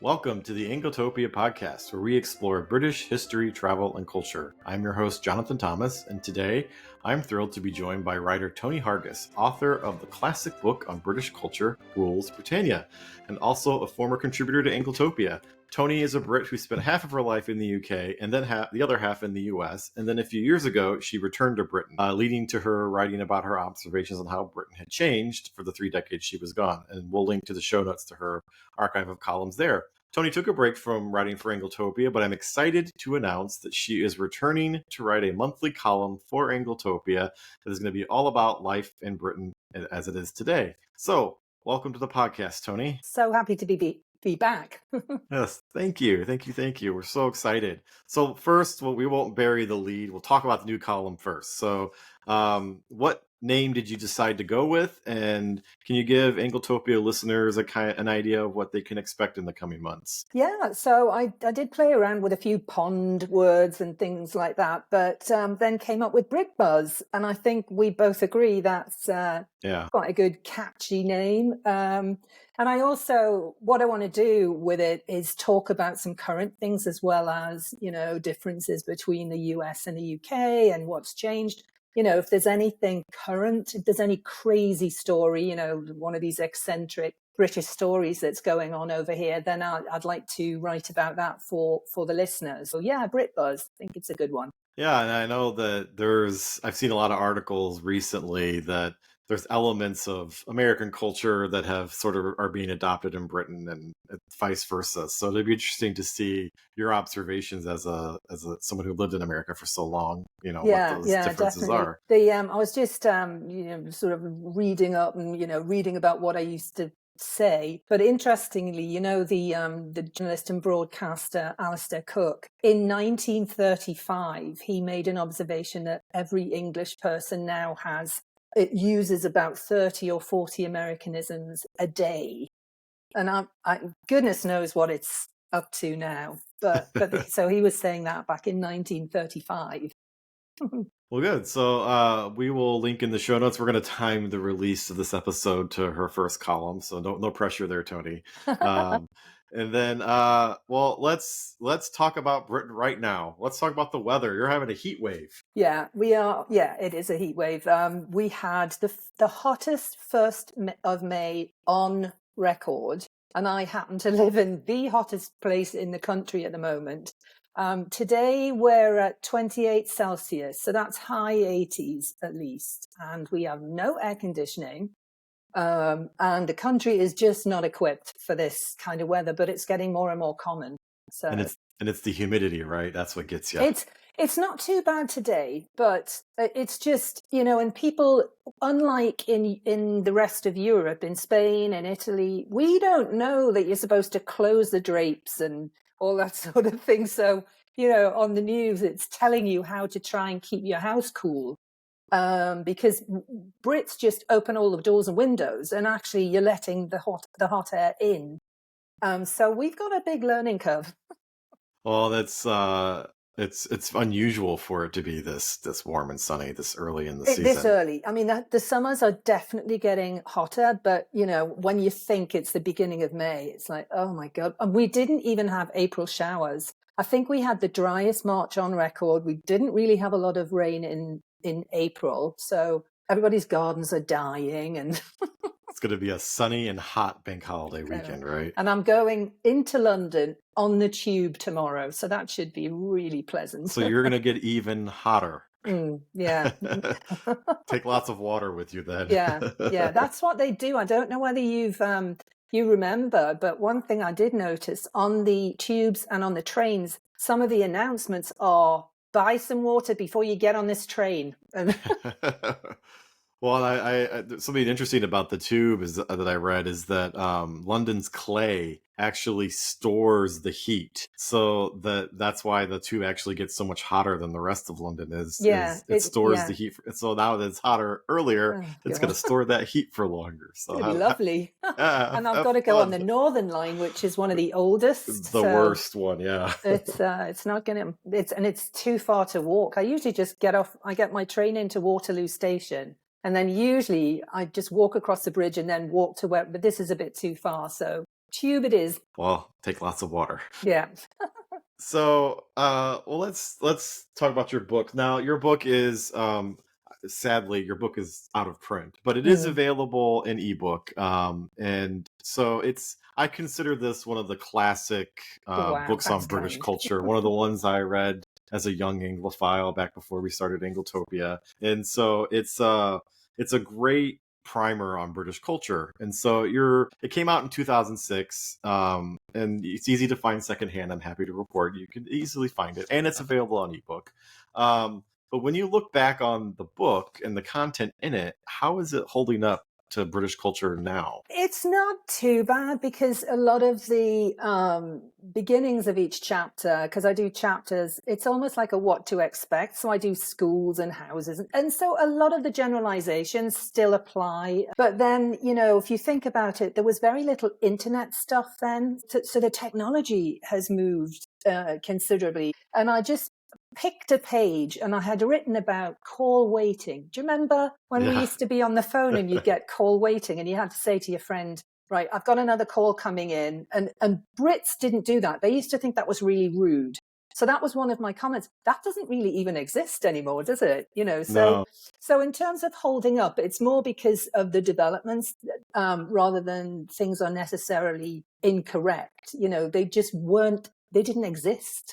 Welcome to the Anglotopia podcast, where we explore British history, travel, and culture. I'm your host, Jonathan Thomas, and today I'm thrilled to be joined by writer Tony Hargis, author of the classic book on British culture, Rules Britannia, and also a former contributor to Anglotopia. Toni is a Brit who spent half of her life in the UK and then the other half in the US. And then a few years ago, she returned to Britain, leading to her writing about her observations on how Britain had changed for the 3 decades she was gone. And we'll link to the show notes to her archive of columns there. Toni took a break from writing for Anglotopia, but I'm excited to announce that she is returning to write a monthly column for Anglotopia that is going to be all about life in Britain as it is today. So, welcome to the podcast, Toni. So happy to be back. Yes, thank you. We're so excited. So first, we won't bury the lead. We'll talk about the new column first. So what name did you decide to go with? And can you give Anglotopia listeners an idea of what they can expect in the coming months? Yeah, so I did play around with a few pond words and things like that, but then came up with Brit Buzz. And I think we both agree that's quite a good, catchy name. And I also, what I want to do with it is talk about some current things as well as, differences between the US and the UK and what's changed. If there's anything current, if there's any crazy story, one of these eccentric British stories that's going on over here, then I'd like to write about that for the listeners. So yeah, Brit Buzz, I think it's a good one. Yeah, and I know that I've seen a lot of articles recently that there's elements of American culture that have sort of are being adopted in Britain and vice versa. So it'd be interesting to see your observations as someone who lived in America for so long, what those differences definitely. I was just, sort of reading up and, reading about what I used to say. But interestingly, the journalist and broadcaster Alistair Cook, in 1935, he made an observation that every English person now it uses about 30 or 40 Americanisms a day. And I goodness knows what it's up to now. But so he was saying that back in 1935. Well, good. So we will link in the show notes. We're going to time the release of this episode to her first column. So no pressure there, Toni. And then, let's talk about Britain right now. Let's talk about the weather. You're having a heat wave. Yeah, we are. Yeah, it is a heat wave. We had the hottest 1st of May on record, and I happen to live in the hottest place in the country at the moment. Today we're at 28 Celsius, so that's high 80s at least, and we have no air conditioning. And the country is just not equipped for this kind of weather, but it's getting more and more common. So and it's the humidity, right? That's what gets you. It's not too bad today, but it's just, and people, unlike in the rest of Europe, in Spain and Italy, we don't know that you're supposed to close the drapes and all that sort of thing. So, on the news, it's telling you how to try and keep your house cool. Because Brits just open all the doors and windows, and actually you're letting the hot air in. So we've got a big learning curve. Well, that's it's unusual for it to be this warm and sunny this early in the season. This early. I mean, the summers are definitely getting hotter, but when you think it's the beginning of May, it's like, oh my God. And we didn't even have April showers. I think we had the driest March on record. We didn't really have a lot of rain in April, so everybody's gardens are dying, and it's going to be a sunny and hot bank holiday weekend, right? And I'm going into London on the tube tomorrow, so that should be really pleasant. So you're going to get even hotter. Yeah. Take lots of water with you then. Yeah, that's what they do. I don't know whether you remember, but one thing I did notice on the tubes and on the trains, some of the announcements are, buy some water before you get on this train. Well, I something interesting about the tube that I read is that London's clay actually stores the heat, so that's why the tube actually gets so much hotter than the rest of London is. Yeah, it stores the heat, so now that it's hotter earlier, it's going to store that heat for longer. So it'll be lovely. And I've got to go on the Northern Line, which is one of the oldest. It's the worst one, yeah. It's not going to. It's too far to walk. I usually just get off. I get my train into Waterloo Station. And then usually I just walk across the bridge and then walk to but this is a bit too far. So Tube it is. Well, take lots of water. Yeah. So, well, let's talk about your book. Now, your book is, sadly, your book is out of print, but it is available in ebook. And so I consider this one of the classic Wow, books on that's British kind. culture. One of the ones I read as a young Anglophile back before we started Anglotopia. And so it's a great primer on British culture. And so it came out in 2006, and it's easy to find secondhand. I'm happy to report you can easily find it, and it's available on ebook. But when you look back on the book and the content in it, how is it holding up to British culture now? It's not too bad, because a lot of the beginnings of each chapter, because I do chapters, it's almost like a what to expect. So I do schools and houses. And so a lot of the generalizations still apply. But then, if you think about it, there was very little internet stuff then. So the technology has moved considerably. And I just picked a page and I had written about call waiting. Do you remember when we used to be on the phone and you'd get call waiting and you had to say to your friend, right, I've got another call coming in. And Brits didn't do that. They used to think that was really rude. So that was one of my comments. That doesn't really even exist anymore, does it? No. So in terms of holding up, it's more because of the developments rather than things are necessarily incorrect. They didn't exist.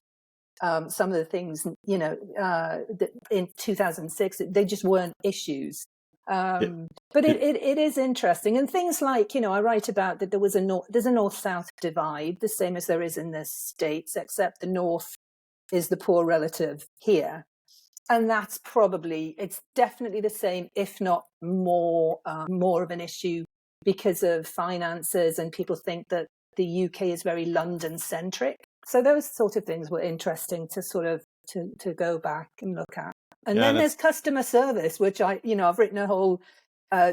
Some of the things, in 2006, they just weren't issues. But it is interesting. And things like, I write about that there's a north-south divide, the same as there is in the States, except the north is the poor relative here. And it's definitely the same, if not more of an issue because of finances, and people think that the UK is very London-centric. So those sort of things were interesting to sort of to go back and look at. And then there's customer service, which I've written a whole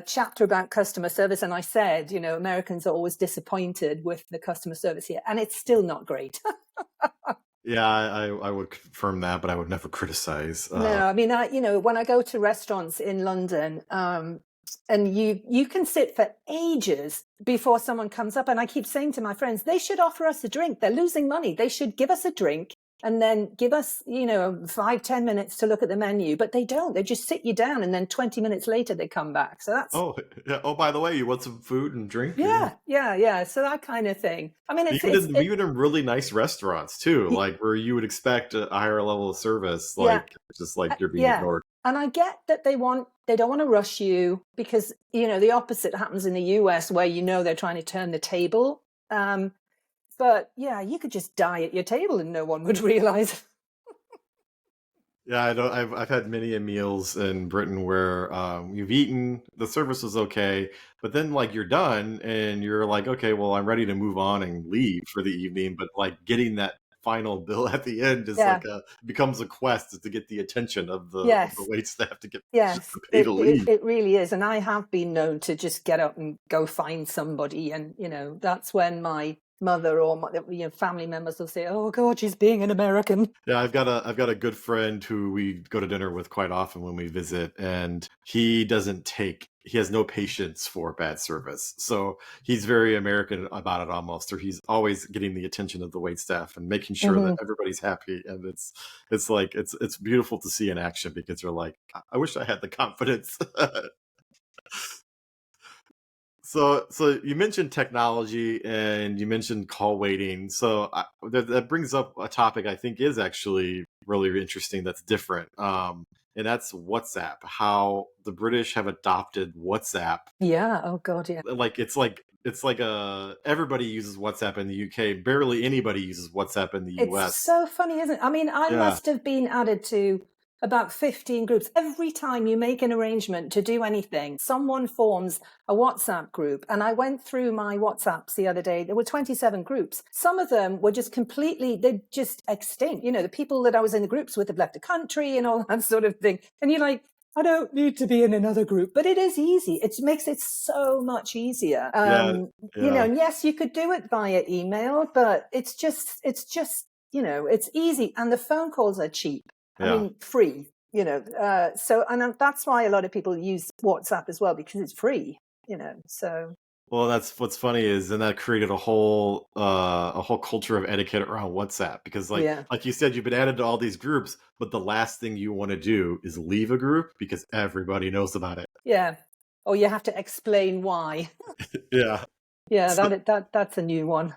chapter about customer service, and I said, Americans are always disappointed with the customer service here, and it's still not great. Yeah, I would confirm that, but I would never criticize. No, I mean, when I go to restaurants in London, and you can sit for ages before someone comes up. And I keep saying to my friends, they should offer us a drink. They're losing money. They should give us a drink and then give us, 5-10 minutes to look at the menu. But they don't. They just sit you down, and then 20 minutes later they come back. So that's... Oh, yeah. Oh, by the way, you want some food and drink? Yeah. So that kind of thing. I mean, even in really nice restaurants too, like where you would expect a higher level of service, just like you're being ignored. And I get that they don't want to rush you, because, the opposite happens in the US, where, they're trying to turn the table. But yeah, you could just die at your table and no one would realize. Yeah, I know. I've had many meals in Britain where you've eaten, the service was okay, but then like you're done and you're like, okay, well, I'm ready to move on and leave for the evening. But like getting that final bill at the end is becomes a quest to get the attention of the wait staff to get to pay to leave. It really is. And I have been known to just get up and go find somebody. And, that's when my mother or my family members will say, oh God, she's being an American. Yeah, I've got a good friend who we go to dinner with quite often when we visit, and he has no patience for bad service. So he's very American about it almost, or he's always getting the attention of the waitstaff and making sure that everybody's happy. And it's beautiful to see in action, because you're like, I wish I had the confidence. So you mentioned technology and you mentioned call waiting. So that brings up a topic I think is actually really interesting. That's different. And that's WhatsApp. How the British have adopted WhatsApp. Yeah. Oh God. Yeah. Everybody uses WhatsApp in the UK. Barely anybody uses WhatsApp in the US. It's so funny, isn't it? I mean, I must have been added to about 15 groups. Every time you make an arrangement to do anything, someone forms a WhatsApp group. And I went through my WhatsApps the other day. There were 27 groups. Some of them were just they're just extinct. The people that I was in the groups with have left the country and all that sort of thing. And you're like, I don't need to be in another group, but it is easy. It makes it so much easier. And yes, you could do it via email, but it's just, it's easy. And the phone calls are cheap. I mean, free, so, and that's why a lot of people use WhatsApp as well, because it's free, so. Well, that's what's funny is, and that created a whole culture of etiquette around WhatsApp because, Yeah. like you said, you've been added to all these groups, but the last thing you want to do is leave a group because everybody knows about it. Yeah. Or you have to explain why. Yeah. Yeah, So, that's a new one.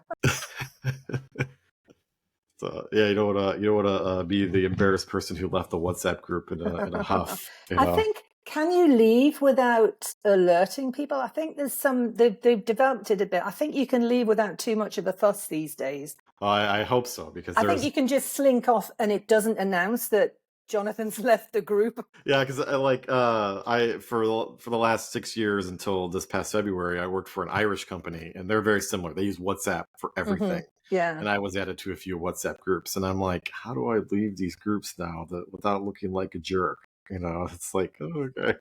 so yeah, you don't want to be the embarrassed person who left the WhatsApp group in a huff. You I know. think, can you leave without alerting people? I think there's they've developed it a bit. I think you can leave without too much of a fuss these days. I hope so because I think you can just slink off and it doesn't announce that Jonathan's left the group. yeah, because I for the last 6 years until this past February, I worked for an Irish company, and they're very similar. They use WhatsApp for everything, Yeah. and I was added to a few WhatsApp groups, and I'm like, how do I leave these groups now without looking like a jerk? You know, it's like, oh, okay.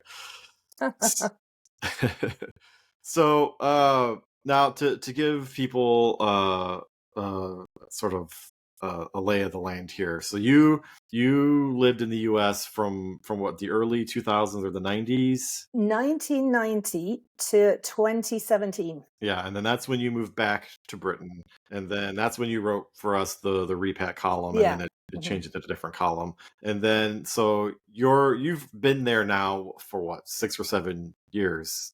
So now to give people sort of a lay of the land here. So you lived in the U.S. from what, the early 2000s or the 90s? 1990 to 2017. Yeah, and then that's when you moved back to Britain, and then that's when you wrote for us the repat column, and then Yeah. it changed it to a different column, and then so you've been there now for what, 6 or 7 years?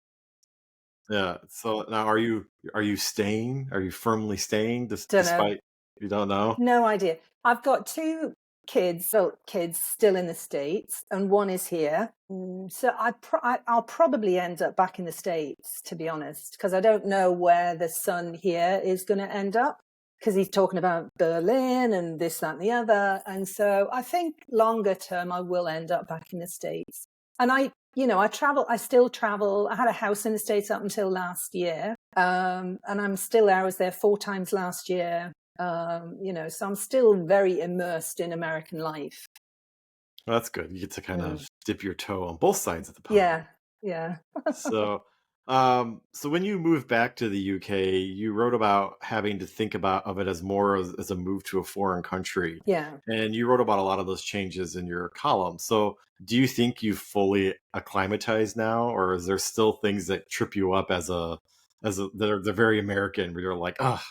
Yeah. So now are you staying? Are you firmly staying Don't know. despite you don't know? No idea. I've got two kids still in the States, and one is here. So I'll probably end up back in the States, to be honest, because I don't know where the son here is going to end up, because he's talking about Berlin and this, that, and the other. And so I think longer term, I will end up back in the States. And I still travel. I had a house in the States up until last year. And I'm still there. I was there 4 times last year. So I'm still very immersed in American life. Well, that's good. You get to kind of dip your toe on both sides of the Yeah, pond. yeah. So when you moved back to the UK, you wrote about having to think of it as more as a move to a foreign country. Yeah. And you wrote about a lot of those changes in your column. So do you think you've fully acclimatized now, or is there still things that trip you up they're very American, where you're like, ah.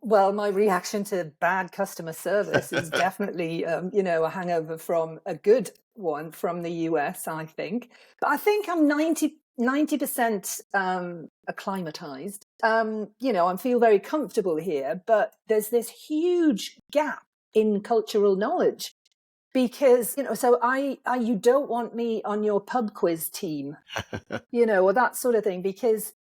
Well, my reaction to bad customer service is definitely, a hangover from a good one from the US, I think. But I think I'm 90% acclimatized. I feel very comfortable here, but there's this huge gap in cultural knowledge because, so you don't want me on your pub quiz team, or that sort of thing, because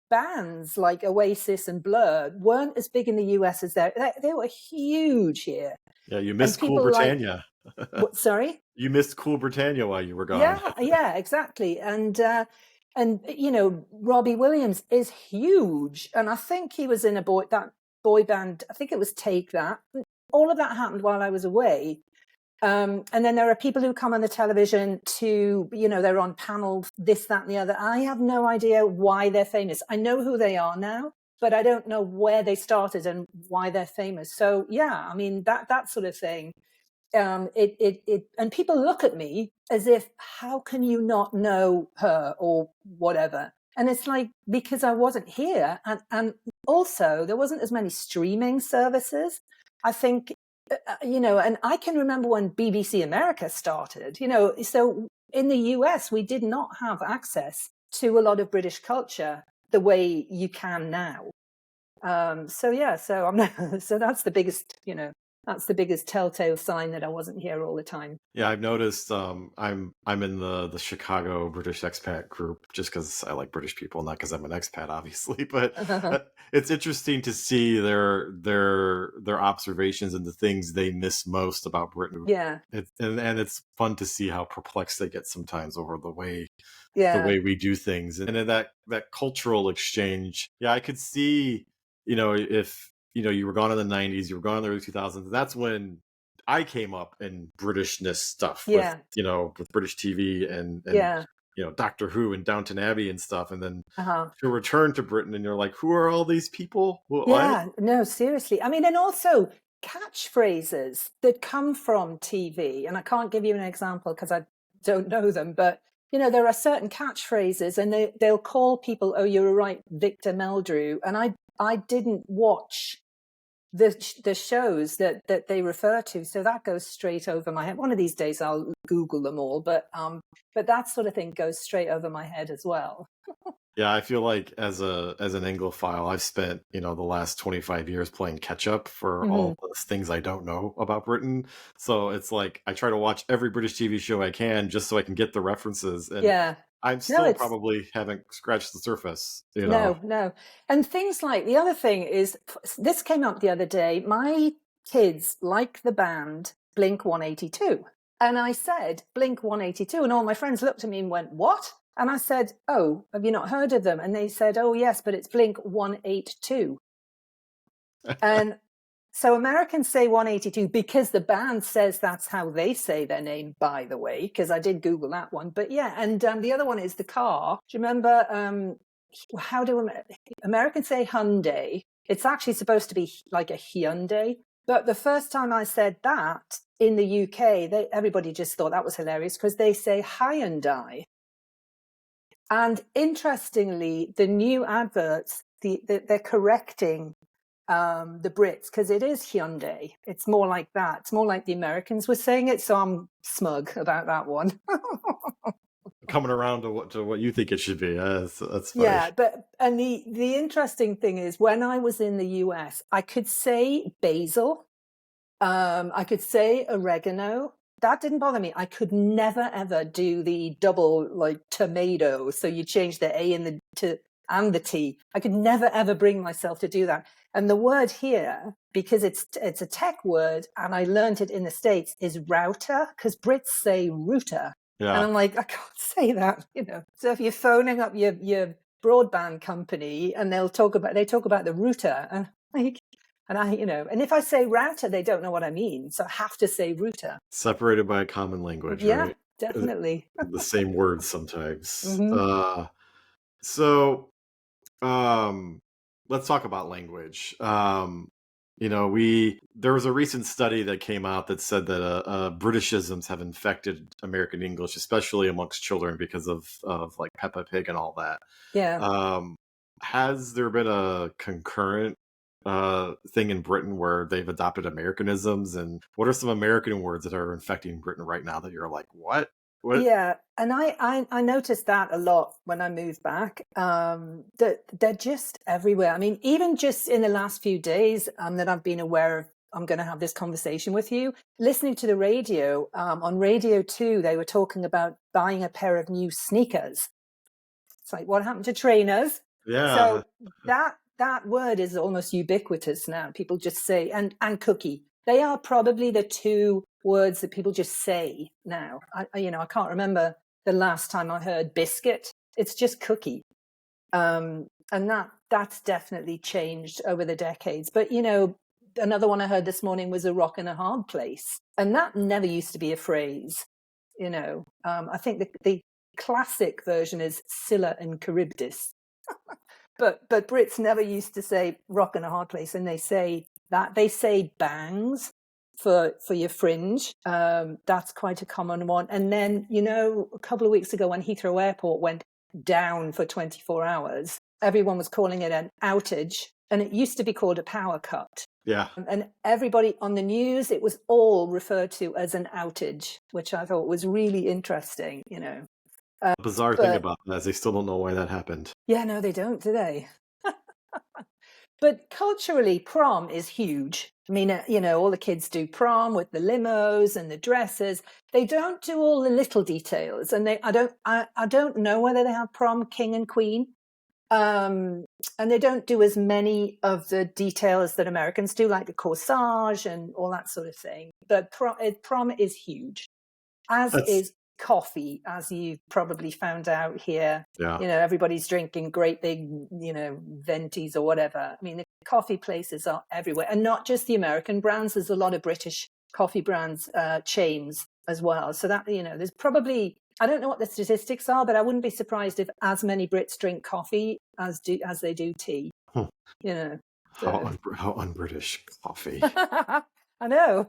bands like Oasis and Blur weren't as big in the US as they were huge here. Yeah, you And missed Cool people like, Britannia. what, sorry? You missed Cool Britannia while you were gone. Yeah, exactly. And Robbie Williams is huge, and I think he was in that boy band. I think it was Take That. All of that happened while I was away. And then there are people who come on the television to, they're on panels, this, that, and the other. I have no idea why they're famous. I know who they are now, but I don't know where they started and why they're famous. So yeah, I mean, that sort of thing. And people look at me as if, how can you not know her or whatever? And it's like, because I wasn't here. And also there wasn't as many streaming services. I think, and I can remember when BBC America started, so in the US, we did not have access to a lot of British culture the way you can now. So that's the biggest, that's the biggest telltale sign that I wasn't here all the time. Yeah, I've noticed. I'm in the Chicago British expat group just because I like British people, not because I'm an expat, obviously. But it's interesting to see their observations and the things they miss most about Britain. Yeah, and it's fun to see how perplexed they get sometimes over the way yeah, we do things, and in that cultural exchange. Yeah, I could see, if you were gone in the 90s, you were gone in the early 2000s, that's when I came up in Britishness stuff with, yeah, with British TV and yeah, Doctor Who and Downton Abbey and stuff, and then uh-huh. to return to Britain and you're like, who are all these people? What? Yeah, no, seriously. I mean, and also catchphrases that come from TV, and I can't give you an example because I don't know them, but there are certain catchphrases, and they'll call people, "Oh, you're right, Victor Meldrew," and I didn't watch the shows that they refer to, so that goes straight over my head. One of these days I'll Google them all, but that sort of thing goes straight over my head as well. Yeah, I feel like as an Anglophile, I've spent, the last 25 years playing catch up for all the things I don't know about Britain. So it's like I try to watch every British TV show I can just so I can get the references. And Yeah. I'm still probably haven't scratched the surface, No. And things like, the other thing is, this came up the other day, my kids like the band Blink 182. And I said, Blink 182. And all my friends looked at me and went, "What?" And I said, "Oh, have you not heard of them?" And they said, "Oh, yes, but it's Blink 182. And so Americans say 182 because the band says that's how they say their name, by the way, because I did Google that one. But yeah, and the other one is the car. Do you remember, how do Americans say Hyundai? It's actually supposed to be like a Hyundai. But the first time I said that in the UK, everybody just thought that was hilarious because they say Hyundai. And interestingly, the new adverts, they're correcting the Brits, because it is Hyundai. It's more like that. It's more like the Americans were saying it, so I'm smug about that one. Coming around to what you think it should be. That's funny. Yeah, and the interesting thing is, when I was in the US, I could say basil, I could say oregano. That didn't bother me. I could never ever do the double, like, tomato. So you change the A and the T. I could never ever bring myself to do that. And the word here, because it's a tech word, and I learned it in the States, is router, because Brits say router. Yeah. And I'm like, I can't say that, So if you're phoning up your broadband company and they talk about the router, and and if I say router, they don't know what I mean. So I have to say router. Separated by a common language, yeah, right? Definitely. The same words sometimes. Mm-hmm. Let's talk about language. There was a recent study that came out that said that Britishisms have infected American English, especially amongst children, because of like Peppa Pig and all that. Yeah. Has there been a concurrent thing in Britain where they've adopted Americanisms, and what are some American words that are infecting Britain right now that you're like, what? Yeah, and I noticed that a lot when I moved back. That they're just everywhere. I mean, even just in the last few days that I've been aware of, I'm going to have this conversation with you. Listening to the radio, on Radio 2, they were talking about buying a pair of new sneakers. It's like, what happened to trainers? Yeah. So that word is almost ubiquitous now. People just say, and cookie. They are probably the two words that people just say now. I can't remember the last time I heard biscuit. It's just cookie. And that's definitely changed over the decades. But, another one I heard this morning was a rock and a hard place. And that never used to be a phrase. I think the classic version is Scylla and Charybdis. But Brits never used to say rock and a hard place, and they say bangs for your fringe. That's quite a common one. And then, a couple of weeks ago when Heathrow Airport went down for 24 hours, everyone was calling it an outage, and it used to be called a power cut. Yeah. And everybody on the news, it was all referred to as an outage, which I thought was really interesting, The bizarre thing about that is they still don't know why that happened. Yeah, no, they don't, do they? But culturally, prom is huge. I mean, all the kids do prom with the limos and the dresses. They don't do all the little details, and I don't know whether they have prom king and queen, and they don't do as many of the details that Americans do, like the corsage and all that sort of thing. But prom is huge, as is coffee, as you've probably found out here. Yeah. Everybody's drinking great big, ventis or whatever. I mean, the coffee places are everywhere, and not just the American brands. There's a lot of British coffee brands, chains as well. So that, there's probably, I don't know what the statistics are, but I wouldn't be surprised if as many Brits drink coffee as they do tea. How un-British coffee. I know.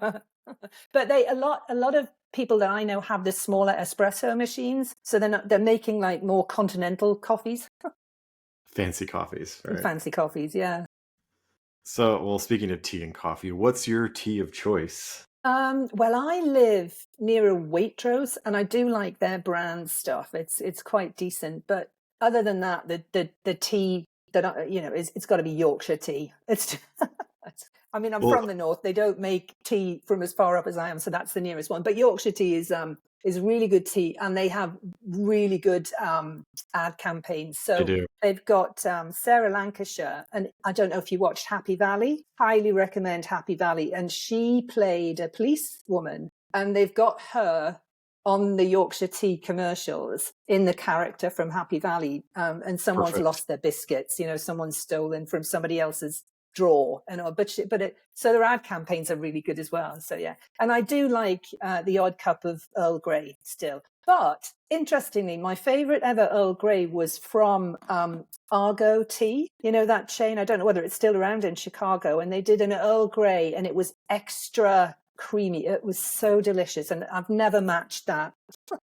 But a lot of people that I know have the smaller espresso machines, so they're making like more continental coffees. Fancy coffees, right? Fancy coffees, yeah. So, well, speaking of tea and coffee, what's your tea of choice? Well, I live near a Waitrose, and I do like their brand stuff. It's quite decent, but other than that, the tea that it's got to be Yorkshire tea. I mean, I'm from the north. They don't make tea from as far up as I am, so that's the nearest one. But Yorkshire tea is really good tea, and they have really good ad campaigns. So they've got Sarah Lancashire, and I don't know if you watched Happy Valley. Highly recommend Happy Valley. And she played a police woman, and they've got her on the Yorkshire tea commercials in the character from Happy Valley. And someone's lost their biscuits. Someone's stolen from somebody else's drawer, so their ad campaigns are really good as well. So yeah, and I do like the odd cup of Earl Grey still. But interestingly, my favorite ever Earl Grey was from Argo Tea. That chain. I don't know whether it's still around in Chicago, and they did an Earl Grey, and it was extra creamy. It was so delicious, and I've never matched that.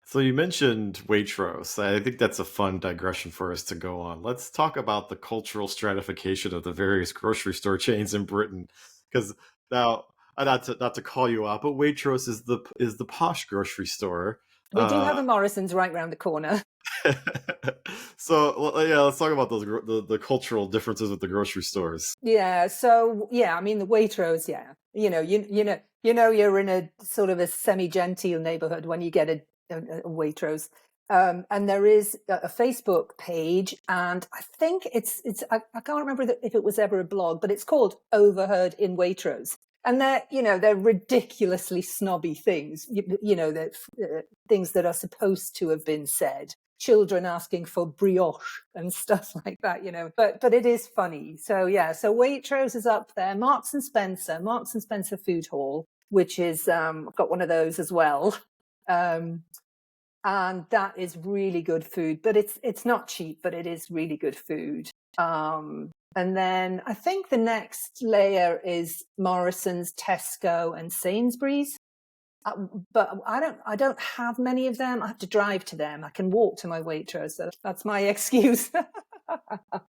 So you mentioned Waitrose. I think that's a fun digression for us to go on. Let's talk about the cultural stratification of the various grocery store chains in Britain, because now not to call you out, but Waitrose is the posh grocery store. We do have a Morrison's right around the corner. So yeah, let's talk about the cultural differences with the grocery stores. Yeah. So yeah, I mean the Waitrose. Yeah, you're in a sort of a semi-genteel neighborhood when you get a Waitrose. And there is a Facebook page, and I think I can't remember if it was ever a blog, but it's called Overheard in Waitrose. And they're ridiculously snobby things, that things that are supposed to have been said. Children asking for brioche and stuff like that, but it is funny. So yeah, so Waitrose is up there. Marks and Spencer Food Hall, which is got one of those as well. And that is really good food, but it's not cheap, but it is really good food. And then I think the next layer is Morrison's, Tesco, and Sainsbury's. But I don't have many of them. I have to drive to them. I can walk to my Waitrose. So that's my excuse. But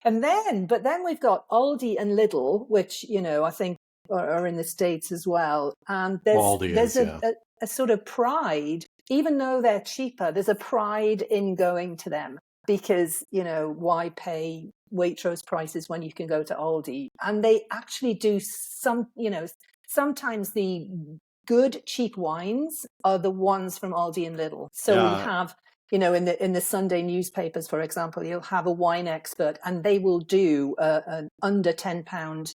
then we've got Aldi and Lidl, which, I think are in the States as well. And there's a sort of pride, even though they're cheaper, there's a pride in going to them because, why pay Waitrose prices when you can go to Aldi? And they actually do sometimes the good cheap wines are the ones from Aldi and Lidl. So we have, in the Sunday newspapers, for example, you'll have a wine expert, and they will do an under £10.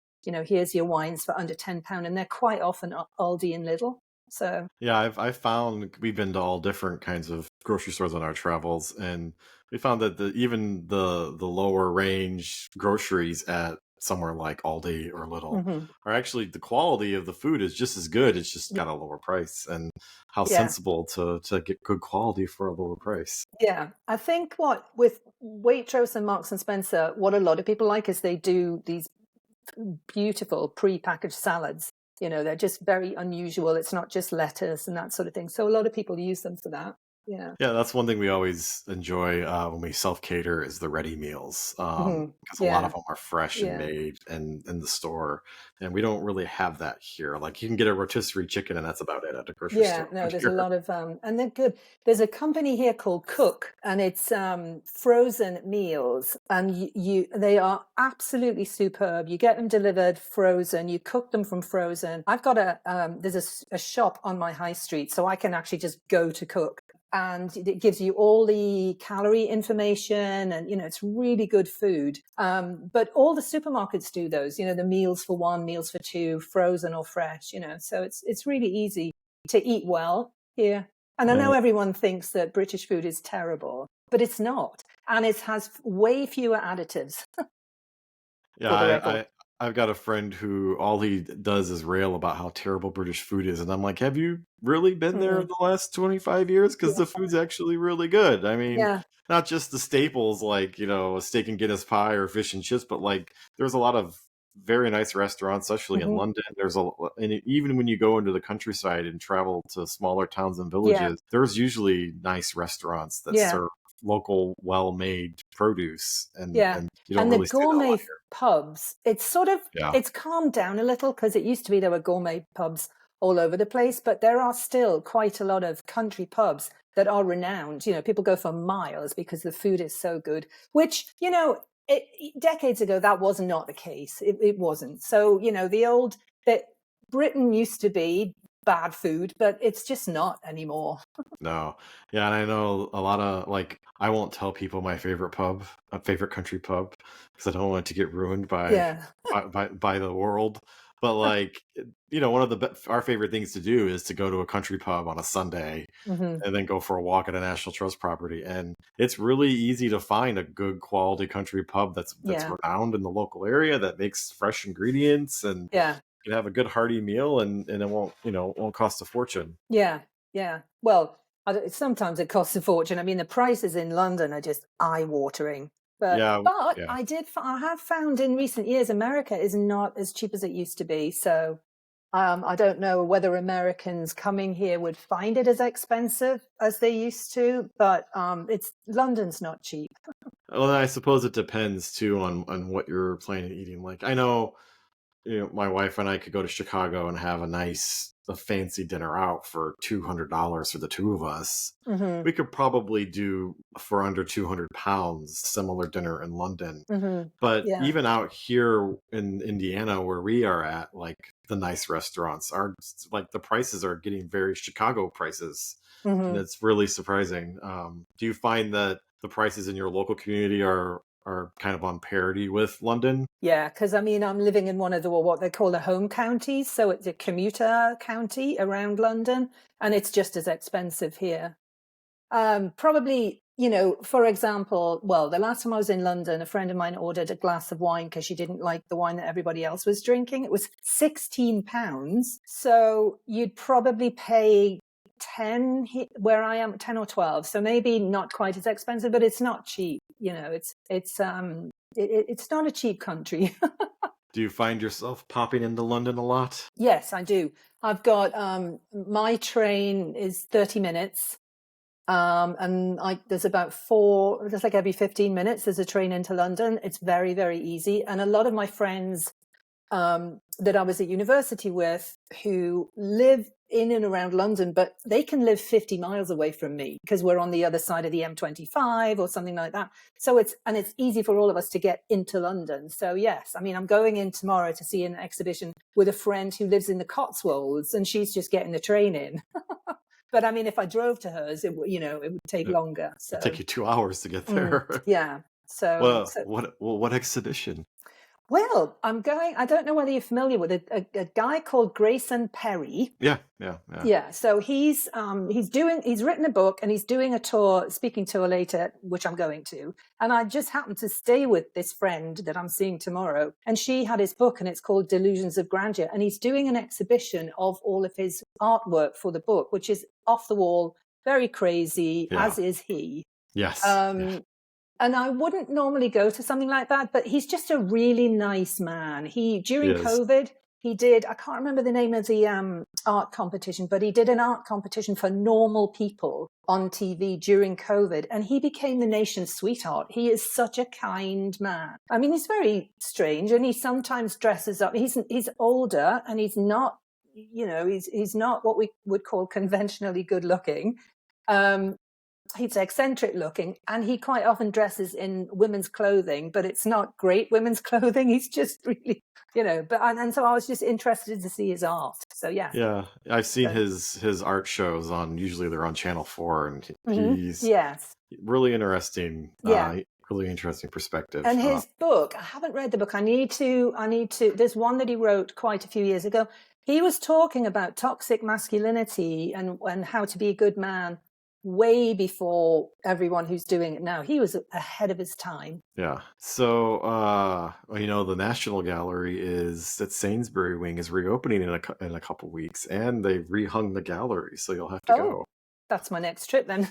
Here's your wines for under £10, and they're quite often Aldi and Lidl. So yeah, I've found we've been to all different kinds of grocery stores on our travels, and we found that even the lower range groceries at somewhere like Aldi or Lidl are actually, the quality of the food is just as good. It's just got a lower price, and how sensible to get good quality for a lower price. Yeah, I think with Waitrose and Marks and Spencer, what a lot of people like is they do these beautiful pre-packaged salads. They're just very unusual. It's not just lettuce and that sort of thing. So a lot of people use them for that. Yeah. Yeah, that's one thing we always enjoy when we self-cater is the ready meals, because a lot of them are fresh and made and in the store, and we don't really have that here. Like, you can get a rotisserie chicken, and that's about it at a grocery store. Yeah, no, there's a lot of and they're good. There's a company here called Cook, and it's frozen meals, and they are absolutely superb. You get them delivered frozen, you cook them from frozen. I've got there's a shop on my high street, so I can actually just go to Cook, and it gives you all the calorie information, and it's really good food. But all the supermarkets do those, the meals for one, meals for two, frozen or fresh, so it's really easy to eat well here. And I know everyone thinks that British food is terrible, but it's not, and it has way fewer additives. Yeah, I've got a friend who all he does is rail about how terrible British food is. And I'm like, have you really been there in the last 25 years? Because the food's actually really good. I mean, not just the staples like, a steak and Guinness pie or fish and chips, but like there's a lot of very nice restaurants, especially in London. And even when you go into the countryside and travel to smaller towns and villages, there's usually nice restaurants that serve local, well-made produce, and you don't really the see that a lot gourmet here. pubs, it's sort of it's calmed down a little, because it used to be there were gourmet pubs all over the place, but there are still quite a lot of country pubs that are renowned. People go for miles because the food is so good, which, decades ago, that was not the case. It wasn't. So, that Britain used to be bad food, but it's just not anymore. No. Yeah, and I know a lot of, like, I won't tell people my favorite country pub, because I don't want it to get ruined by the world. But like, one of our favorite things to do is to go to a country pub on a Sunday and then go for a walk at a National Trust property. And it's really easy to find a good quality country pub that's renowned in the local area, that makes fresh ingredients, and you can have a good hearty meal, and it won't cost a fortune. Yeah. Well, sometimes it costs a fortune. I mean, the prices in London are just eye-watering. But I have found in recent years, America is not as cheap as it used to be. So I don't know whether Americans coming here would find it as expensive as they used to, but London's not cheap. Well, I suppose it depends too on what you're planning on eating. Like, I know, my wife and I could go to Chicago and have a fancy dinner out for $200 for the two of us. We could probably do, for under £200, similar dinner in London. But even out here in Indiana, where we are at, like, the nice restaurants are, like, the prices are getting very Chicago prices, and it's really surprising. Do you find that the prices in your local community are kind of on parity with London? Yeah, because I mean, I'm living in one of what they call the home counties, so it's a commuter county around London, and it's just as expensive here. Probably, for example, well, the last time I was in London, a friend of mine ordered a glass of wine because she didn't like the wine that everybody else was drinking. It was £16. So you'd probably pay 10 where I am, 10 or 12. So maybe not quite as expensive, but it's not cheap. It's not a cheap country. Do you find yourself popping into London a lot? Yes, I do. I've got my train is 30 minutes. And there's like every 15 minutes, there's a train into London. It's very, very easy. And a lot of my friends that I was at university with, who live in and around London, but they can live 50 miles away from me because we're on the other side of the M25 or something like that. So it's easy for all of us to get into London. So yes, I mean, I'm going in tomorrow to see an exhibition with a friend who lives in the Cotswolds, and she's just getting the train in. But I mean, if I drove to hers, it would take longer. So it'd take you 2 hours to get there. Yeah. So, what exhibition? Well, I don't know whether you're familiar with a guy called Grayson Perry. Yeah. So he's written a book, and he's doing a speaking tour later, which I'm going to. And I just happened to stay with this friend that I'm seeing tomorrow, and she had his book, and it's called Delusions of Grandeur. And he's doing an exhibition of all of his artwork for the book, which is off the wall, very crazy, as is he. Yes. And I wouldn't normally go to something like that, but he's just a really nice man. During COVID, he did, I can't remember the name of the art competition, but he did an art competition for normal people on TV during COVID, and he became the nation's sweetheart. He is such a kind man. I mean, he's very strange, and he sometimes dresses up. He's older, and he's not, he's not what we would call conventionally good looking. He's eccentric looking, and he quite often dresses in women's clothing, but it's not great women's clothing. He's just really, and so I was just interested to see his art. So yeah, I've seen his art shows usually they're on Channel 4, and he's really interesting. Really interesting perspective. And his book, I haven't read the book. I need to. There's one that he wrote quite a few years ago. He was talking about toxic masculinity and how to be a good man way before everyone who's doing it now. He was ahead of his time. Yeah. So, the National Gallery at Sainsbury Wing is reopening in a couple weeks, and they've rehung the gallery, so you'll have to go. that's my next trip then.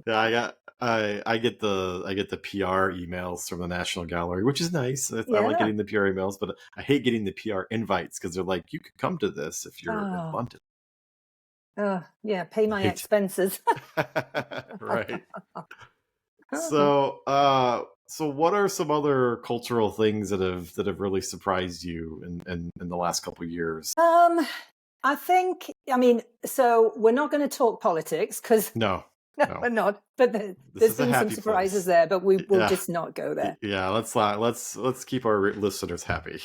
Yeah, I get the PR emails from the National Gallery, which is nice. I like getting the PR emails, but I hate getting the PR invites because they're like, you could come to this if you're in London. Yeah, pay my expenses. Right. So what are some other cultural things that have really surprised you in the last couple of years? I think, so we're not going to talk politics because no, we're not. But there's been some surprises there, but we'll just not go there. Yeah, let's keep our listeners happy.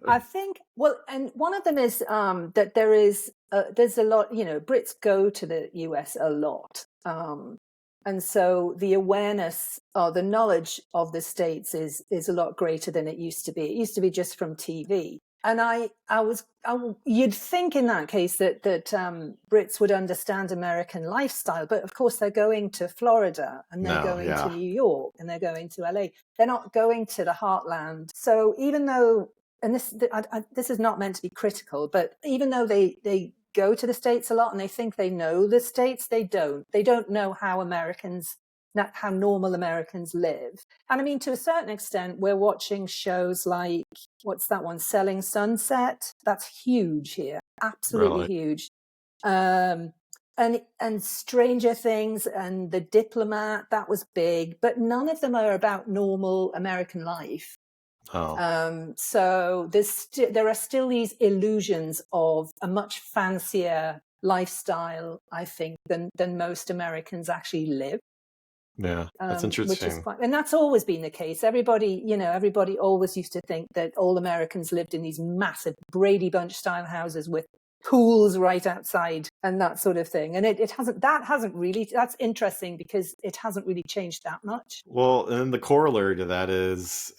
I think, well, and one of them is that there's a lot. Brits go to the US a lot, and so the awareness or the knowledge of the States is a lot greater than it used to be. It used to be just from TV. And you'd think in that case that Brits would understand American lifestyle, but of course they're going to Florida and they're going to New York and they're going to LA. They're not going to the heartland. So even though, and this is not meant to be critical, but even though they go to the States a lot and they think they know the States, they don't. They don't know how normal Americans live. And I mean, to a certain extent, we're watching shows like, what's that one, Selling Sunset? That's huge here, absolutely huge. And Stranger Things and The Diplomat, that was big, but none of them are about normal American life. So there are still these illusions of a much fancier lifestyle, I think, than most Americans actually live. Yeah, that's interesting. Which is and that's always been the case. Everybody always used to think that all Americans lived in these massive Brady Bunch style houses with pools right outside and that sort of thing. And that's interesting because it hasn't really changed that much. Well, and the corollary to that is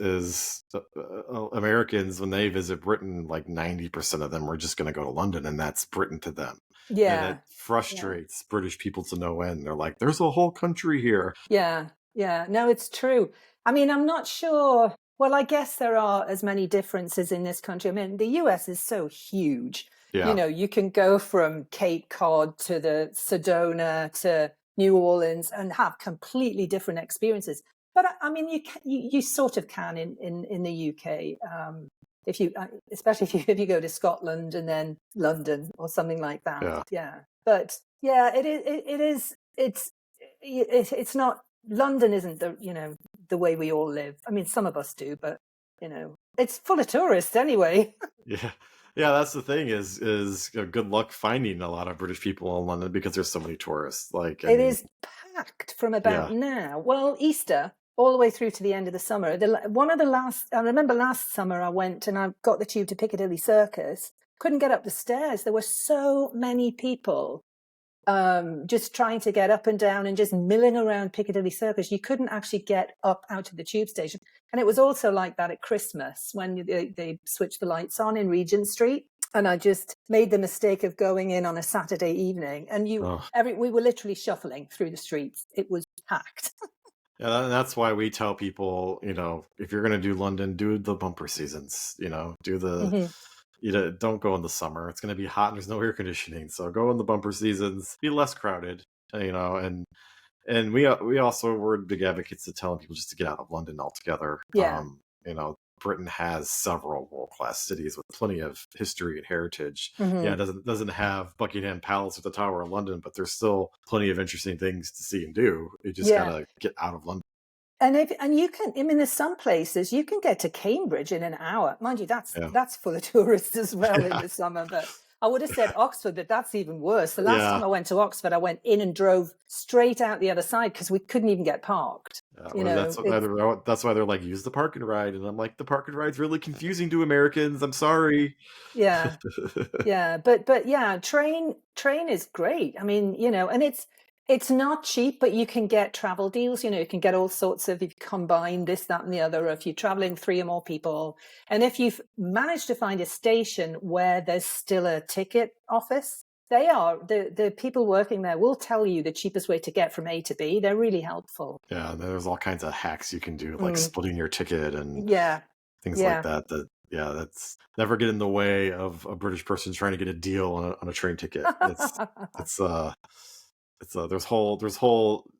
Americans, when they visit Britain, like 90% of them are just going to go to London, and that's Britain to them. Yeah. And it frustrates British people to no end. They're like, there's a whole country here. Yeah. No, it's true. I mean, I'm not sure. Well, I guess there are as many differences in this country. I mean, the US is so huge. Yeah. You can go from Cape Cod to the Sedona to New Orleans and have completely different experiences. But I mean, you sort of can in the UK. Especially if you go to Scotland and then London or something like that. Yeah. But yeah, it's not, London isn't the way we all live. I mean, some of us do, but it's full of tourists anyway. Yeah, that's the thing is good luck finding a lot of British people in London because there's so many tourists. It is packed from about now. Well, Easter all the way through to the end of the summer. I remember last summer I went and I got the tube to Piccadilly Circus. Couldn't get up the stairs. There were so many people just trying to get up and down and just milling around Piccadilly Circus. You couldn't actually get up out of the tube station. And it was also like that at Christmas when they switched the lights on in Regent Street. And I just made the mistake of going in on a Saturday evening. And we were literally shuffling through the streets. It was packed. Yeah, that's why we tell people, if you're going to do London, do the bumper seasons, do the... don't go in the summer. It's going to be hot and there's no air conditioning. So go in the bumper seasons, be less crowded, and we also were big advocates of telling people just to get out of London altogether. Yeah. Britain has several world-class cities with plenty of history and heritage. Yeah, it doesn't have Buckingham Palace or the Tower of London, but there's still plenty of interesting things to see and do. You just gotta get out of London. And you can, I mean, there's some places you can get to Cambridge in an hour. Mind you, that's full of tourists as well in the summer. But I would have said Oxford, but that's even worse. The last time I went to Oxford, I went in and drove straight out the other side because we couldn't even get parked. That's why they're like, use the park and ride. And I'm like, the park and ride's really confusing to Americans. I'm sorry. Yeah. Yeah. But yeah, train is great. I mean, and it's not cheap, but you can get travel deals. You can get all sorts of, if you combine this, that, and the other, or if you're traveling 3 or more people. And if you've managed to find a station where there's still a ticket office, the people working there will tell you the cheapest way to get from A to B. They're really helpful. Yeah, there's all kinds of hacks you can do, like splitting your ticket and things like that Yeah, that's never get in the way of a British person trying to get a deal on a train ticket. It's there's whole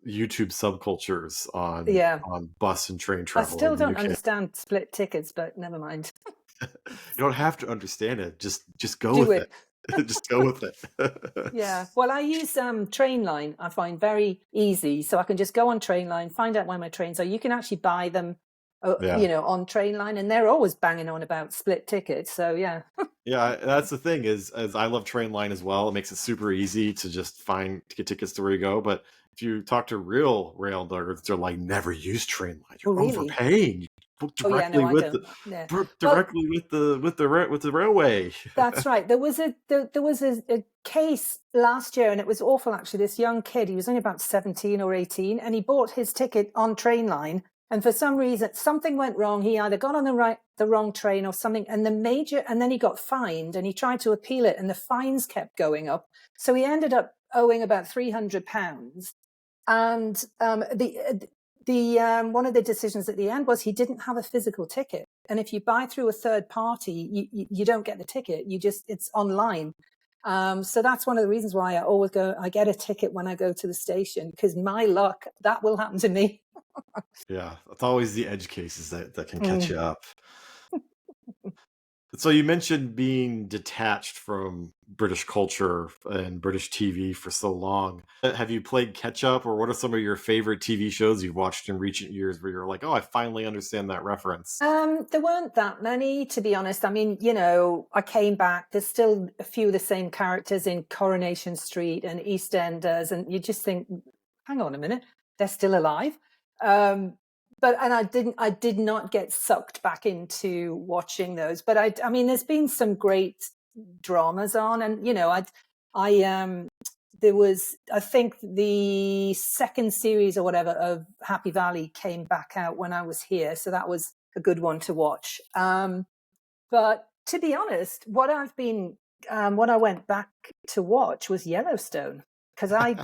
YouTube subcultures Yeah. on bus and train I travel still in the don't UK. understand split tickets, but never mind. You don't have to understand it. Just go Do with it. it. Just go with it. Yeah. Well, I use Trainline. I find very easy, so I can just go on Trainline, find out when my trains are. You can actually buy them, Yeah. on Trainline, and they're always banging on about split tickets. So yeah. Yeah, that's the thing is as I love Trainline as well. It makes it super easy to just to get tickets to where you go. But if you talk to real rail nerds, they're like, never use Trainline. Oh, You're really? overpaying. You book Oh, yeah. No, directly I with don't. Yeah. book Well, directly with the railway. that's right. There was a case last year, and it was awful. Actually, this young kid, he was only about 17 or 18, and he bought his ticket on Trainline. And for some reason, something went wrong. He either got on the wrong train or something, and then he got fined. And he tried to appeal it, and the fines kept going up. So he ended up owing about £300. And the one of the decisions at the end was he didn't have a physical ticket. And if you buy through a third party, you don't get the ticket. It's online. So that's one of the reasons why I get a ticket when I go to the station, because my luck, that will happen to me. Yeah, it's always the edge cases that can catch you up. So you mentioned being detached from British culture and British TV for so long. Have you played catch up, or what are some of your favorite TV shows you've watched in recent years where you're like, oh, I finally understand that reference? There weren't that many, to be honest. I mean, I came back. There's still a few of the same characters in Coronation Street and EastEnders, and you just think, hang on a minute, they're still alive. I did not get sucked back into watching those. But I mean, there's been some great dramas on, and there was, I think the second series or whatever of Happy Valley came back out when I was here, so that was a good one to watch. But to be honest, what I went back to watch was Yellowstone, because I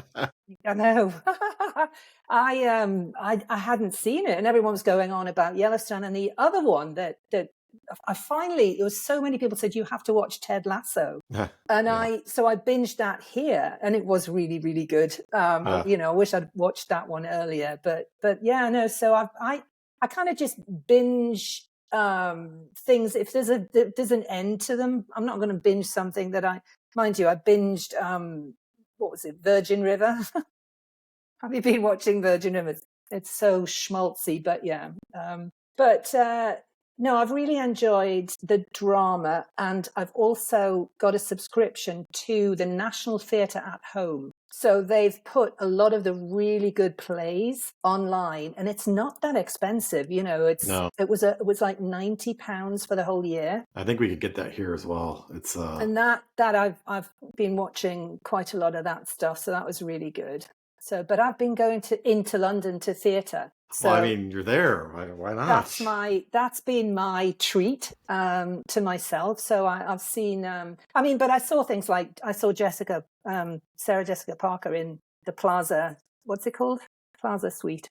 know I hadn't seen it, and everyone was going on about Yellowstone. And the other one that there was so many people said you have to watch Ted Lasso, and Yeah. I binged that here, and it was really, really good. I wish I'd watched that one earlier, but yeah, no. So I kind of just binge things if there's an end to them. I'm not going to binge something that I binged what was it, Virgin River. Have you been watching Virgin River? It's so schmaltzy, but yeah. No, I've really enjoyed the drama, and I've also got a subscription to the National Theatre at Home. So they've put a lot of the really good plays online, and it's not that expensive. It was like £90 for the whole year. I think we could get that here as well. It's and that I've been watching quite a lot of that stuff, so that was really good. So, but I've been going into London to theatre. So well, I mean, you're there. Why not? That's been my treat to myself. So I've seen. But I saw things like I saw Sarah Jessica Parker in the Plaza. What's it called? Plaza Suite.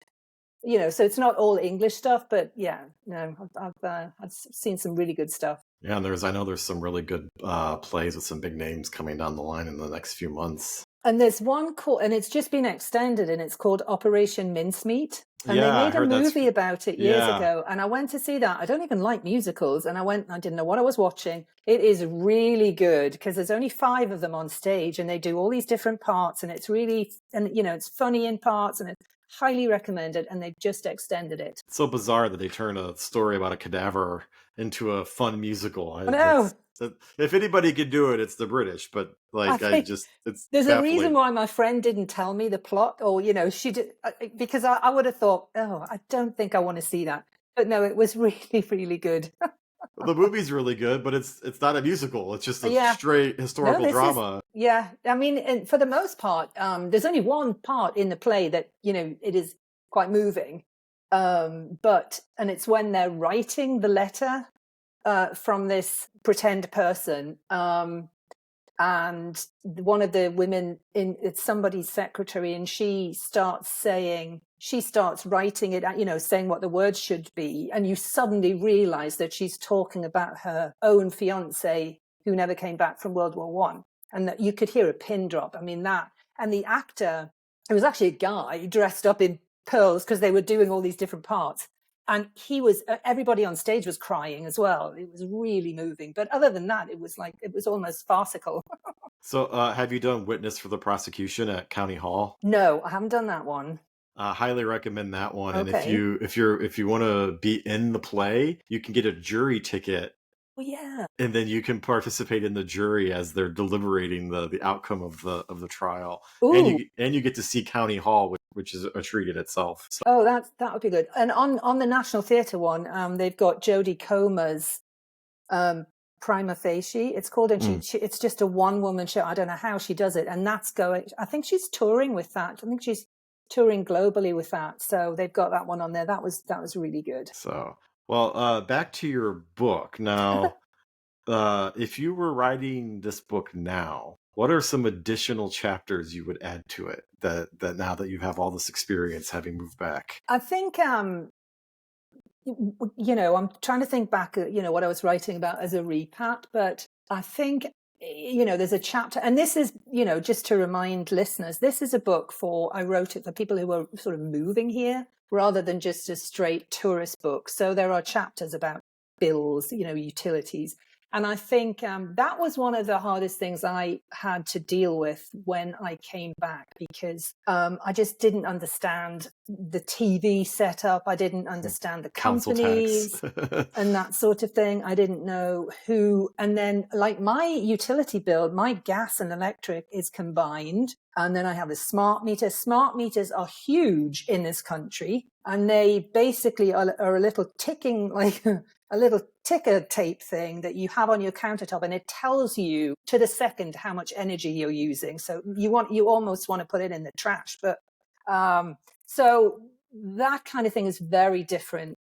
So it's not all English stuff, but yeah, no, I've seen some really good stuff. Yeah, and I know there's some really good plays with some big names coming down the line in the next few months. And there's one called, and it's just been extended, and it's called Operation Mincemeat. And yeah, they made a movie about it years ago, and I went to see that. I don't even like musicals, and I didn't know what I was watching. It is really good, because there's only 5 of them on stage, and they do all these different parts, and it's really, and it's funny in parts, and it's highly recommended, and they've just extended it. It's so bizarre that they turn a story about a cadaver into a fun musical. I know. If anybody could do it, it's the British. But it's there's baffling. A reason why my friend didn't tell me the plot, or she did, because I would have thought, oh, I don't think I want to see that. But no, it was really, really good. The movie's really good, but it's not a musical. It's just a straight historical drama. I mean, for the most part, there's only one part in the play that it is quite moving. And it's when they're writing the letter from this pretend person, and one of the women it's somebody's secretary, and she starts saying she starts writing it, saying what the words should be. And you suddenly realize that she's talking about her own fiance who never came back from World War One. And that you could hear a pin drop. I mean, that, and the actor, it was actually a guy dressed up in pearls because they were doing all these different parts. And everybody on stage was crying as well. It was really moving. But other than that, it was almost farcical. So have you done witness for the prosecution at County Hall? No, I haven't done that one. Highly recommend that one. Okay. And if you want to be in the play, you can get a jury ticket. Well, yeah. And then you can participate in the jury as they're deliberating the outcome of the trial. Ooh. And you get to see County Hall, which is a treat in itself. So. Oh, that would be good. And on the National Theatre one, they've got Jodie Comer's Prima Facie, it's called, and it's just a one-woman show. I don't know how she does it, and that's going. I think she's touring with that. I think she's touring globally with that. So they've got that one on there. That was really good. So, well, back to your book now. If you were writing this book now, what are some additional chapters you would add to it that now that you have all this experience having moved back? I think I'm trying to think back at, what I was writing about as a repat, but I think, there's a chapter, and this is, just to remind listeners, this is a book I wrote it for people who were sort of moving here rather than just a straight tourist book. So there are chapters about bills, utilities. And I think that was one of the hardest things I had to deal with when I came back, because I just didn't understand the TV setup. I didn't understand the companies and that sort of thing. I didn't know who. And then like my utility bill, my gas and electric is combined. And then I have a smart meter. Smart meters are huge in this country. And they basically are a little ticking, like a little ticker tape thing that you have on your countertop, and it tells you to the second how much energy you're using. So you almost want to put it in the trash. But so that kind of thing is very different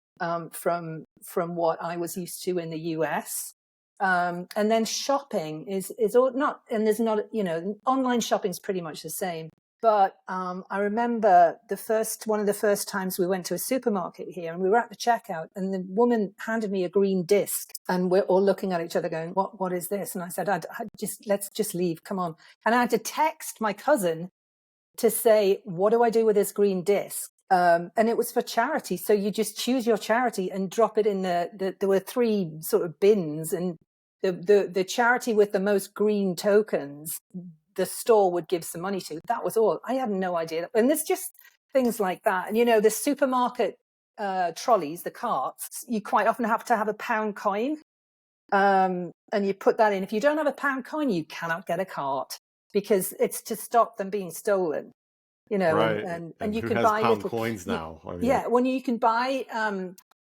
from what I was used to in the US. And then shopping is all not, and there's not, online shopping is pretty much the same. But I remember one of the first times we went to a supermarket here, and we were at the checkout, and the woman handed me a green disc, and we're all looking at each other going, what is this? And I said, let's just leave. Come on. And I had to text my cousin to say, what do I do with this green disc? And it was for charity. So you just choose your charity and drop it in there were 3 sort of bins, and the charity with the most green tokens, the store would give some money to. That was all. I had no idea. And there's just things like that. And, the supermarket trolleys, the carts, you quite often have to have a pound coin. And you put that in. If you don't have a pound coin, you cannot get a cart, because it's to stop them being stolen. Right. And you who can has buy pound little coins now. I mean, yeah, when you can buy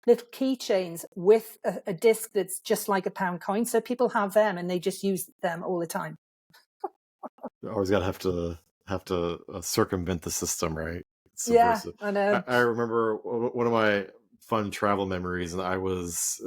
little keychains with a disc that's just like a pound coin. So people have them, and they just use them all the time. Always gotta have to circumvent the system, right? Subversive. Yeah, I know. I remember one of my fun travel memories, and I was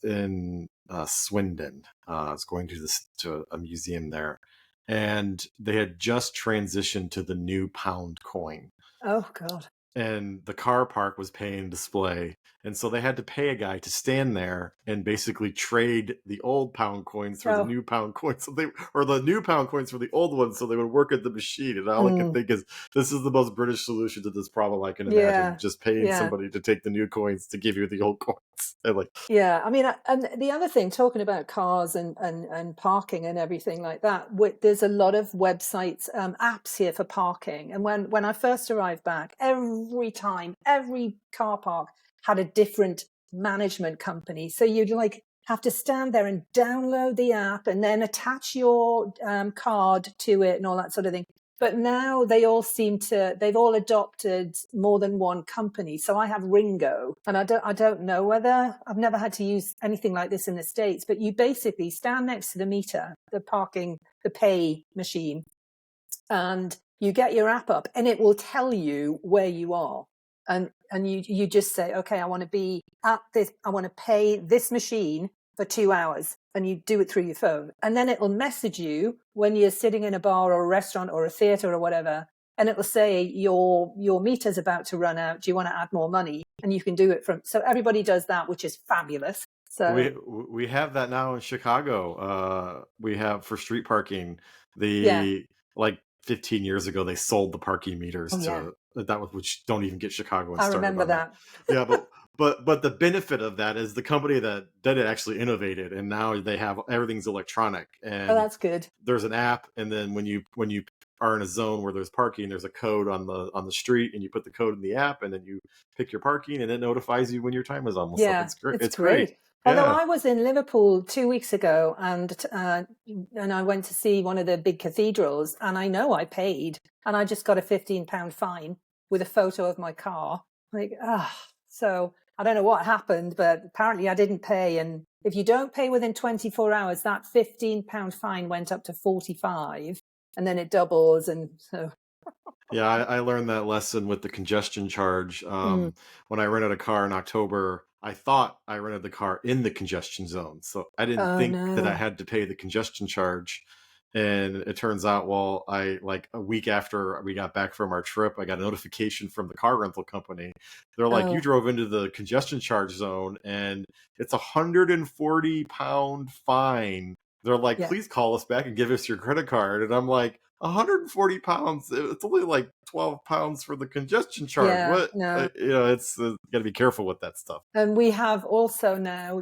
in Swindon. I was going to a museum there, and they had just transitioned to the new pound coin. Oh God. And the car park was paying display. And so they had to pay a guy to stand there and basically trade the old pound coins for the new pound coins. So the new pound coins for the old ones, so they would work at the machine. And all I can think is, this is the most British solution to this problem I can imagine. Just paying somebody to take the new coins to give you the old coins. Yeah, I mean, and the other thing, talking about cars and parking and everything like that, there's a lot of websites, apps here for parking. And when I first arrived back, every car park had a different management company. So you'd have to stand there and download the app and then attach your card to it and all that sort of thing. But now they've all adopted more than one company. So I have Ringo, and I don't know whether, I've never had to use anything like this in the States, but you basically stand next to the meter, the pay machine, and you get your app up, and it will tell you where you are. And you just say, okay, I want to be at this, I want to pay this machine for 2 hours, and you do it through your phone. And then it'll message you when you're sitting in a bar or a restaurant or a theater or whatever, and it'll say your meter's about to run out. Do you want to add more money? And you can do it so everybody does that, which is fabulous. So we have that now in Chicago. We have for street parking. Like 15 years ago, they sold the parking meters which don't even get Chicago. I remember that. Yeah, but the benefit of that is the company that did it actually innovated, and now they have everything's electronic. And that's good. There's an app, and then when you are in a zone where there's parking, there's a code on the street, and you put the code in the app, and then you pick your parking, and it notifies you when your time is almost up. It's great. It's great. Although I was in Liverpool 2 weeks ago, and I went to see one of the big cathedrals, and I know I paid, and I just got a £15 fine with a photo of my car. So I don't know what happened, but apparently I didn't pay. And if you don't pay within 24 hours, that £15 fine went up to 45, and then it doubles, and so. Yeah, I learned that lesson with the congestion charge. When I rented a car in October, I thought I rented the car in the congestion zone. So I didn't think that I had to pay the congestion charge. And it turns out, like a week after we got back from our trip, I got a notification from the car rental company. They're like, you drove into the congestion charge zone, and it's £140 fine. They're like, please call us back and give us your credit card. And I'm like, £140? It's only like £12 for the congestion charge. Yeah, what? No. It's got to be careful with that stuff. And we have also now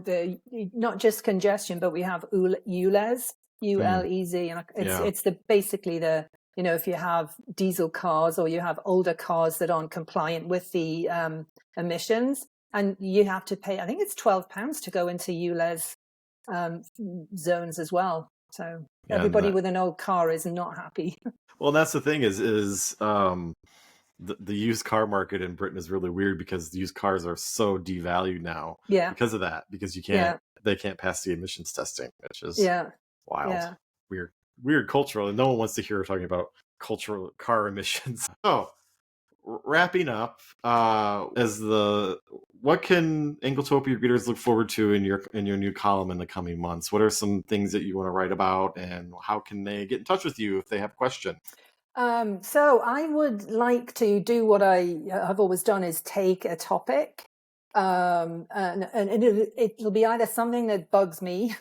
not just congestion, but we have ULEZ, ULEZ, and it's basically if you have diesel cars or you have older cars that aren't compliant with the emissions, and you have to pay, I think it's £12 to go into ULEZ zones as well. So everybody with an old car is not happy. Well, that's the thing is the used car market in Britain is really weird, because used cars are so devalued now. Yeah. Because of that, because they can't pass the emissions testing, which is wild. Yeah. Weird cultural, and no one wants to hear talking about cultural car emissions. So, wrapping up, what can Anglotopia readers look forward to in your new column in the coming months? What are some things that you want to write about, and how can they get in touch with you if they have a question? So I would like to do what I have always done, is take a topic, and it'll be either something that bugs me,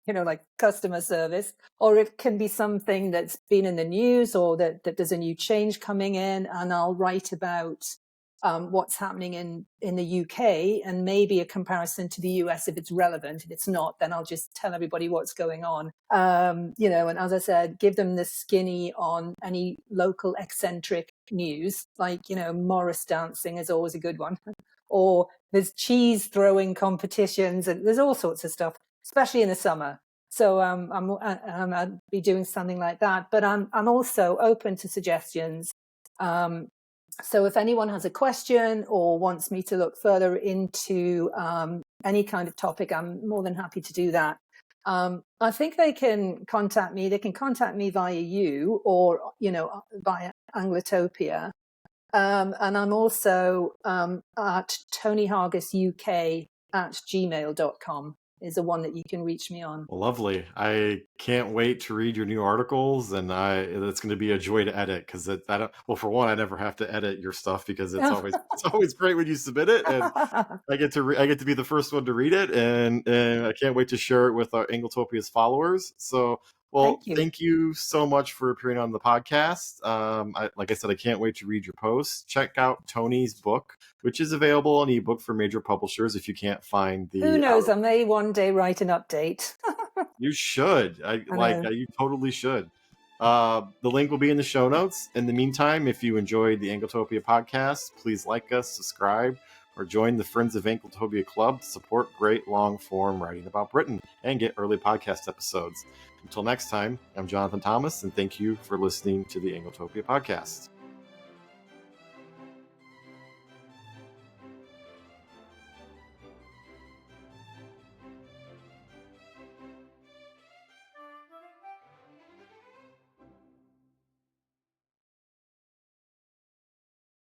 like customer service, or it can be something that's been in the news, or that there's a new change coming in, and I'll write about what's happening in the UK, and maybe a comparison to the US if it's relevant. If it's not, then I'll just tell everybody what's going on. And as I said, give them the skinny on any local eccentric news, like, Morris dancing is always a good one, or there's cheese throwing competitions, and there's all sorts of stuff, especially in the summer. So I'll be doing something like that, but I'm also open to suggestions. So if anyone has a question or wants me to look further into any kind of topic, I'm more than happy to do that. I think they can contact me. They can contact me via you, or, via Anglotopia. And I'm also at Tony Hargis UK @gmail.com. is the one that you can reach me on. Well, lovely. I can't wait to read your new articles, and it's going to be a joy to edit, because for one, I never have to edit your stuff, because it's always great when you submit it, and I get to be the first one to read it, and I can't wait to share it with our Anglotopia's followers. So, thank you so much for appearing on the podcast. Like I said, I can't wait to read your posts. Check out Tony's book, which is available in ebook for major publishers if you can't find the... Who knows? I may one day write an update. You should. You totally should. The link will be in the show notes. In the meantime, if you enjoyed the Anglotopia podcast, please like us, subscribe, or join the Friends of Anglotopia Club to support great long-form writing about Britain and get early podcast episodes. Until next time, I'm Jonathan Thomas, and thank you for listening to the Anglotopia podcast.